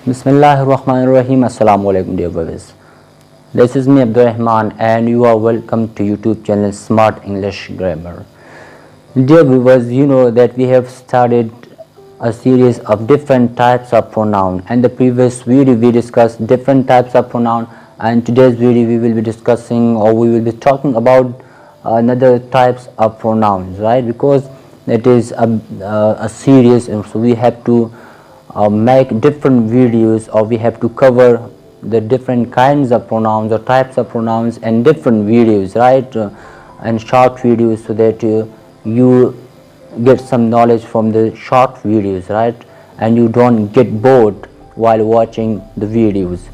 Bismillahirrahmanirrahim. Assalamu alaikum dear viewers. This is me Abdurrahman and you are welcome to YouTube channel Smart English Grammar. Dear viewers, you know that we have started a series of different types of pronoun, and the previous video we discussed different types of pronoun, and today's video we will be discussing, or we will be talking about another types of pronouns, right? Because it is a series, and so we have to make different videos, or we have to cover the different kinds of pronouns or types of pronouns and different videos, right? And short videos, so that you get some knowledge from the short videos, right? And you don't get bored while watching the videos.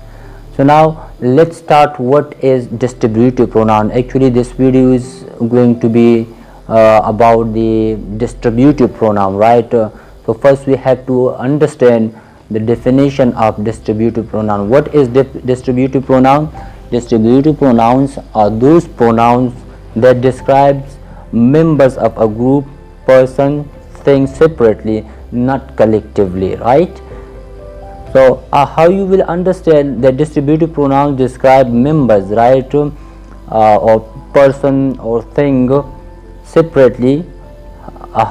So now let's start. What is distributive pronoun? Actually this video is going to be about the distributive pronoun, right? So first we have to understand the definition of distributive pronoun. What is distributive pronoun? Distributive pronouns are those pronouns that describes members of a group, person, thing separately, not collectively, right? So how you will understand that distributive pronouns describe members, right? Or person or thing separately,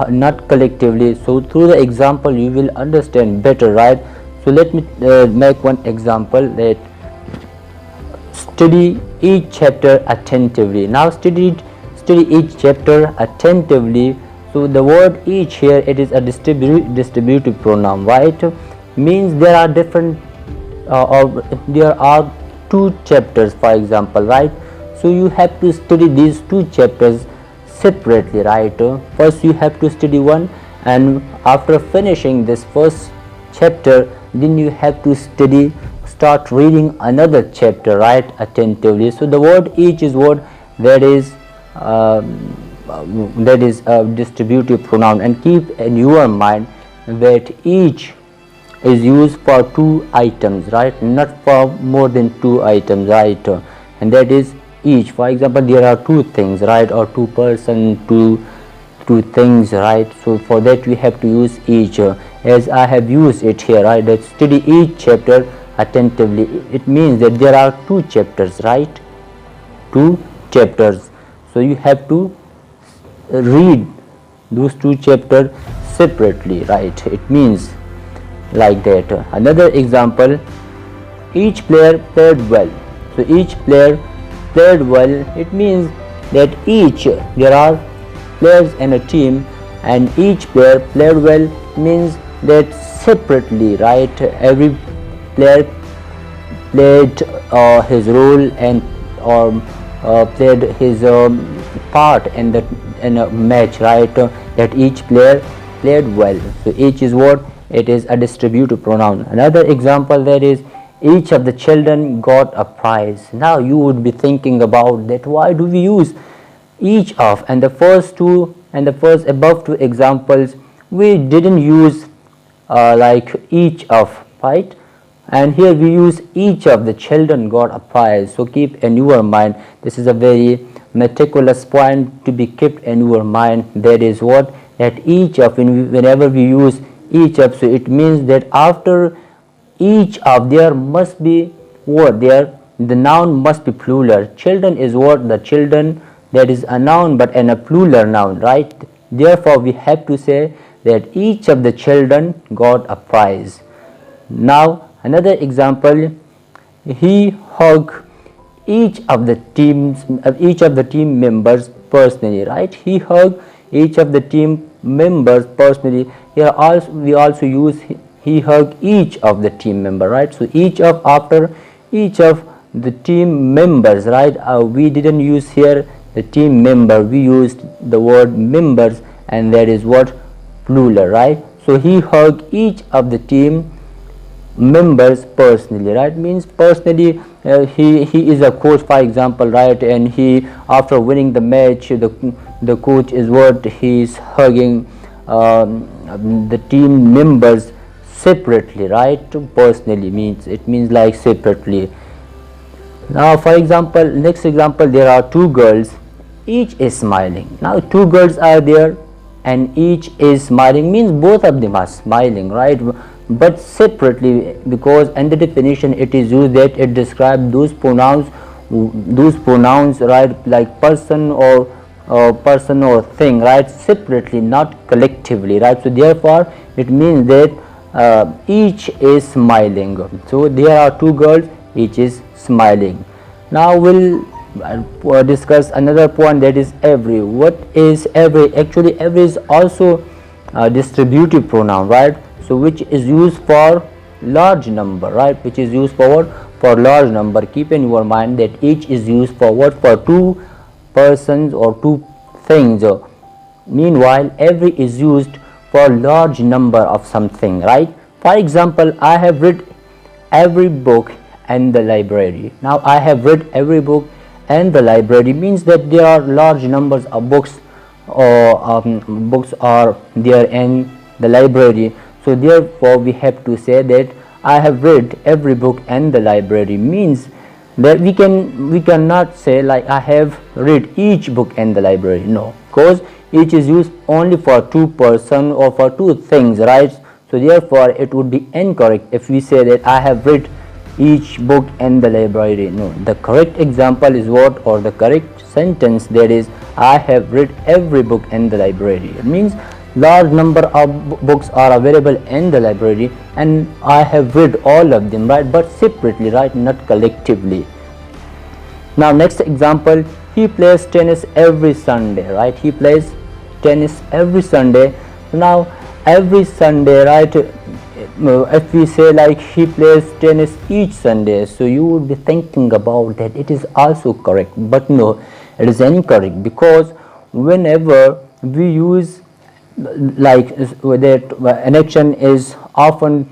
not collectively. So through the example you will understand better, right? So let me make one example. That study each chapter attentively. Now study each chapter attentively. So the word each here, it is a distributive pronoun, right? Means there are different or there are two chapters, for example, right? So you have to study these two chapters separately, right? First you have to study one, and after finishing this first chapter, then you have to start reading another chapter, right, attentively. So the word each is what that is a distributive pronoun, and keep in your mind that each is used for two items, right? Not for more than two items, right? And that is each. For example, there are two things, right? Or two person, two things, right? So for that we have to use each, as I have used it here, right? That study each chapter attentively. It means that there are two chapters, right? Two chapters. So you have to read those two chapters separately, right? It means like that. Another example, each player played well. So each player played well, it means that each, there are players in a team, and each player played well means that separately, right? Every player played his role and played his part in a match, right? That each player played well. So each is what? It is a distributive pronoun. Another example, that is each of the children got a prize. Now you would be thinking about that, why do we use each of? And the first two and the first above two examples we didn't use like each of, right? And here we use each of the children got a prize. So keep in your mind, this is a very meticulous point to be kept in your mind. That is what? That each of, whenever we use each of, so it means that after each of there must be what? There the noun must be plural. Children is what? The children, that is a noun but in a plural noun, right? Therefore we have to say that each of the children got a prize. Now another example, he hugged each of the team members personally, right? He hugged each of the team members personally. Here also we also use he hugged each of the team member, right? So each of, after each of the team members, right? We didn't use here the team member, we used the word members, and that is what? Plural, right? So he hugged each of the team members personally, right? Means personally, he is a coach, for example, right? And he, after winning the match, the coach is what? He is hugging the team members separately, right? Personally means, it means like separately. Now for example, next example, there are two girls, each is smiling. Now two girls are there and each is smiling, means both of them are smiling, right? but separately, because in the definition it is used that it describes those pronouns, right, like person or thing, right, separately, not collectively, right. So therefore it means that each is smiling. So there are two girls, each is smiling. Now we'll discuss another point, that is every. What is every? Actually every is also a distributive pronoun, right. So which is used for large number, right, which is used for what? For large number. Keep in your mind that each is used for what? For two persons or two things. Meanwhile every is used for large number of something, right. For example, I have read every book in the library. Now I have read every book in the library means that there are large numbers of books, or books are there in the library. So therefore we have to say that I have read every book in the library, means that we cannot say like I have read each book in the library. No, because each is used only for two person or for two things, right. So therefore it would be incorrect if we say that I have read each book in the library. No, the correct example is what, or the correct sentence, that is I have read every book in the library. It means large number of books are available in the library and I have read all of them, right, but separately, right, not collectively. Now next example, he plays tennis every Sunday, right. He plays tennis every Sunday. Now every Sunday, right, if we say like he plays tennis each Sunday, so you would be thinking about that it is also correct, but no, it is incorrect, because whenever we use like that an action is often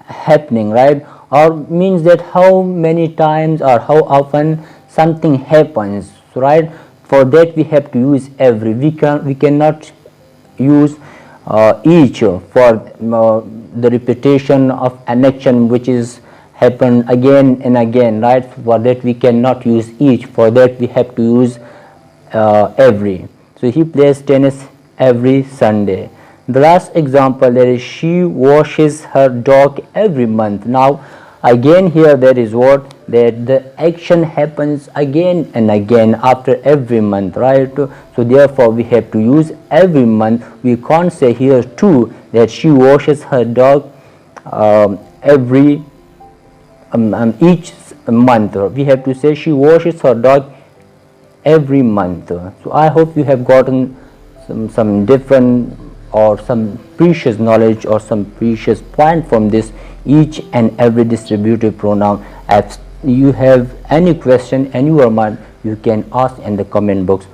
happening, right, or means that how many times or how often something happens, right, for that we have to use every. We cannot use each for the repetition of an action which is happen again and again, right. For that we cannot use each, for that we have to use every. So he plays tennis every Sunday. The last example, that is she washes her dog every month. Now again here there is what, that the action happens again and again after every month, right. So therefore we have to use every month. We can't say here too that she washes her dog every each month. We have to say she washes her dog every month. So I hope you have gotten some different or some precious knowledge or some precious point from this each and every distributive pronoun. If you have any question in your mind, you can ask in the comment box.